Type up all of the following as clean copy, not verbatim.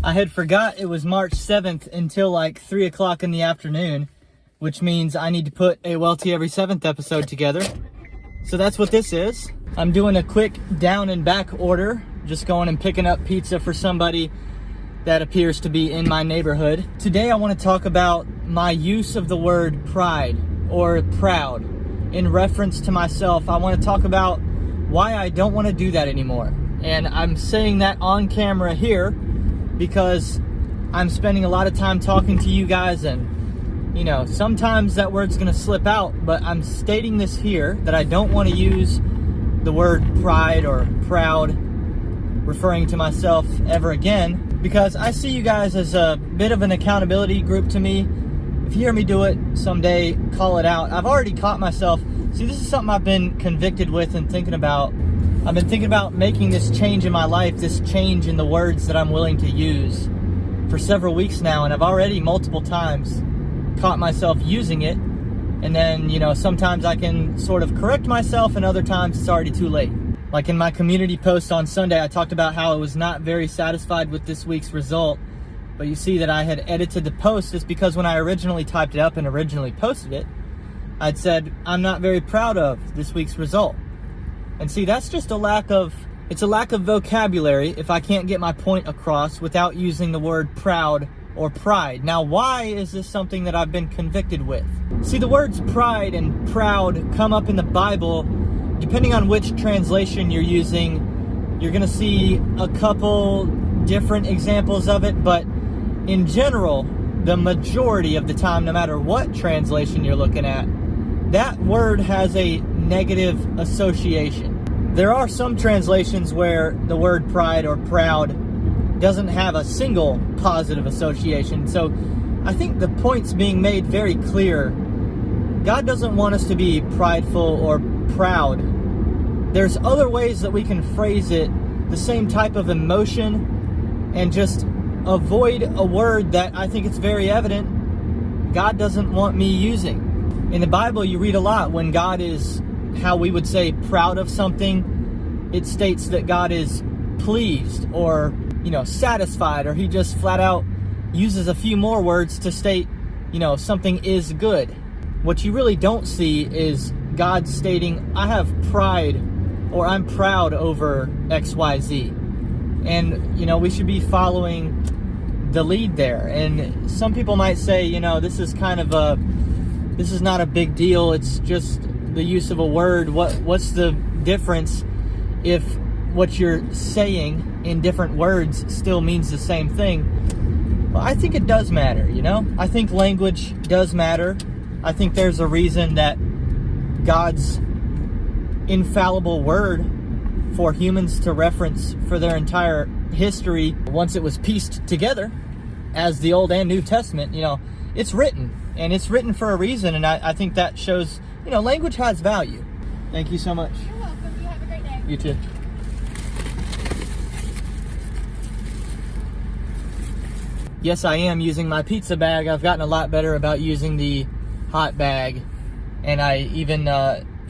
I had forgot it was March 7th until like 3 o'clock in the afternoon, which means I need to put a WEL7E every 7th episode together. So that's what this is. I'm doing a quick down and back order, just going and picking up pizza for somebody that appears to be in my neighborhood. Today I want to talk about my use of the word pride or proud in reference to myself. I want to talk about why I don't want to do that anymore. And I'm saying that on camera here because I'm spending a lot of time talking to you guys, and you know, sometimes that word's gonna slip out, but I'm stating this here that I don't want to use the word pride or proud referring to myself ever again, because I see you guys as a bit of an accountability group to me. If you hear me do it someday, call it out. I've already caught myself. See, this is something I've been convicted with and thinking about. I've been thinking about making this change in my life, this change in the words that I'm willing to use for several weeks now, and I've already multiple times caught myself using it. And then, you know, sometimes I can sort of correct myself, and other times it's already too late. Like in my community post on Sunday, I talked about how I was not very satisfied with this week's result. But you see that I had edited the post just because when I originally typed it up and originally posted it, I'd said, I'm not very proud of this week's result. And see, that's just a lack of vocabulary if I can't get my point across without using the word proud or pride. Now, why is this something that I've been convicted with? See, the words pride and proud come up in the Bible. Depending on which translation you're using, you're going to see a couple different examples of it, but in general, the majority of the time, no matter what translation you're looking at, that word has a negative association. There are some translations where the word pride or proud doesn't have a single positive association. So I think the point's being made very clear. God doesn't want us to be prideful or proud. There's other ways that we can phrase it, the same type of emotion, and just avoid a word that I think it's very evident God doesn't want me using. In the Bible, you read a lot when God is, how we would say, proud of something. It states that God is pleased or, you know, satisfied, or he just flat out uses a few more words to state, you know, something is good. What you really don't see is God stating, I have pride, or I'm proud over XYZ. And, you know, we should be following the lead there. And some people might say, you know, this is not a big deal. It's just the use of a word. What's the difference if what you're saying in different words still means the same thing? Well, I think it does matter, you know? I think language does matter. I think there's a reason that God's infallible word for humans to reference for their entire history, once it was pieced together as the Old and New Testament, you know, it's written. And it's written for a reason, and I think that shows, you know, language has value. Thank you so much. You're welcome. You have a great day. You too. Yes, I am using my pizza bag. I've gotten a lot better about using the hot bag, and I even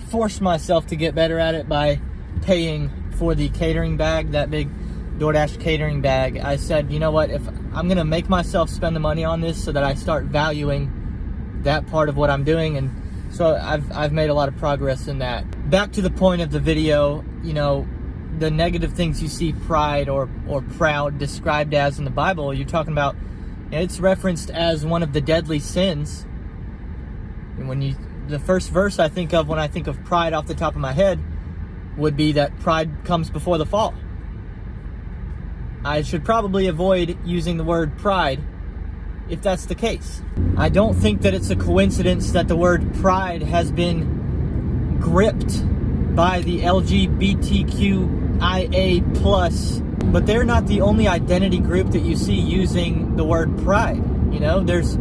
forced myself to get better at it by paying for the catering bag, that big DoorDash catering bag. I said, you know what, if I'm going to make myself spend the money on this so that I start valuing that part of what I'm doing, and so I've made a lot of progress in that. Back to the point of the video, you know, the negative things you see pride or proud described as in the Bible, you're talking about, you know, it's referenced as one of the deadly sins. And the first verse I think of when I think of pride off the top of my head would be that pride comes before the fall. I should probably avoid using the word pride if that's the case. I don't think that it's a coincidence that the word pride has been gripped by the LGBTQIA+, but they're not the only identity group that you see using the word pride. You know, there's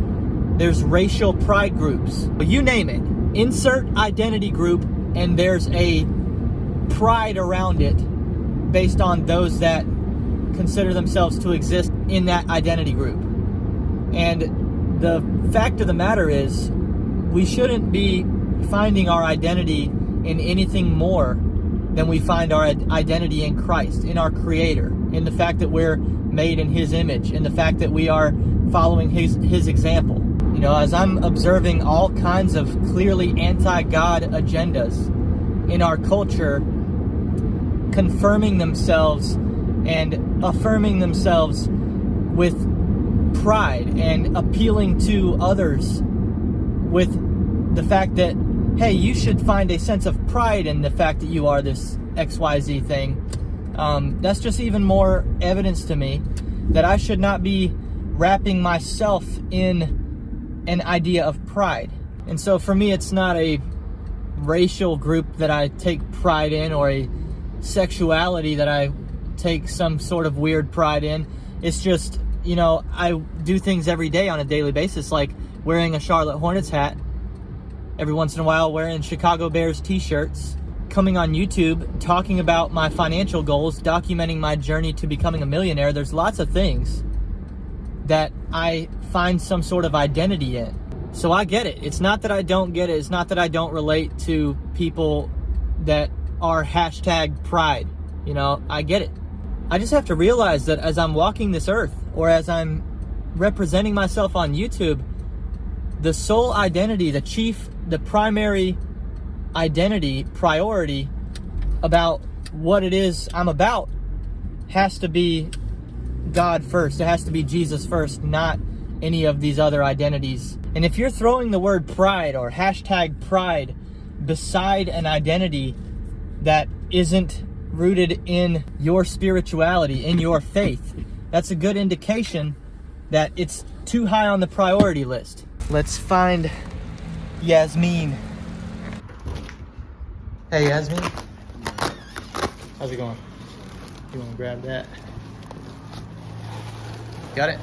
racial pride groups. But you name it, insert identity group, and there's a pride around it based on those that consider themselves to exist in that identity group. And the fact of the matter is, we shouldn't be finding our identity in anything more than we find our identity in Christ, in our Creator, in the fact that we're made in his image, and the fact that we are following his example. You know, as I'm observing all kinds of clearly anti-God agendas in our culture confirming themselves and affirming themselves with pride and appealing to others with the fact that, hey, you should find a sense of pride in the fact that you are this XYZ thing. That's just even more evidence to me that I should not be wrapping myself in an idea of pride. And so for me, it's not a racial group that I take pride in, or a sexuality that I take some sort of weird pride in. It's just, you know, I do things every day on a daily basis, like wearing a Charlotte Hornets hat, every once in a while wearing Chicago Bears t-shirts, coming on YouTube, talking about my financial goals, documenting my journey to becoming a millionaire. There's lots of things that I find some sort of identity in. So I get it. It's not that I don't get it. It's not that I don't relate to people that are hashtag pride. You know, I get it. I just have to realize that as I'm walking this earth, or as I'm representing myself on YouTube, the sole identity, the primary identity, priority about what it is I'm about has to be God first. It has to be Jesus first, not any of these other identities. And if you're throwing the word pride or hashtag pride beside an identity that isn't rooted in your spirituality, in your faith, that's a good indication that it's too high on the priority list. Let's find Yasmin. Hey, Yasmin. How's it going? You want to grab that? Got it?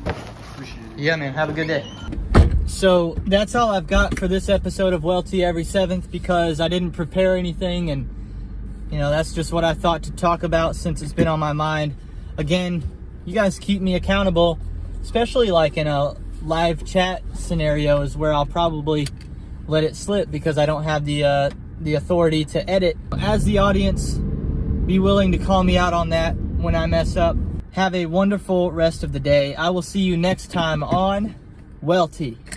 Appreciate it. Yeah, man. Have a good day. So that's all I've got for this episode of WEL7E Every 7th, because I didn't prepare anything, and you know, that's just what I thought to talk about since it's been on my mind. Again, you guys keep me accountable, especially like in a live chat scenarios where I'll probably let it slip because I don't have the authority to edit. As the audience, be willing to call me out on that when I mess up. Have a wonderful rest of the day. I will see you next time on WEL7E.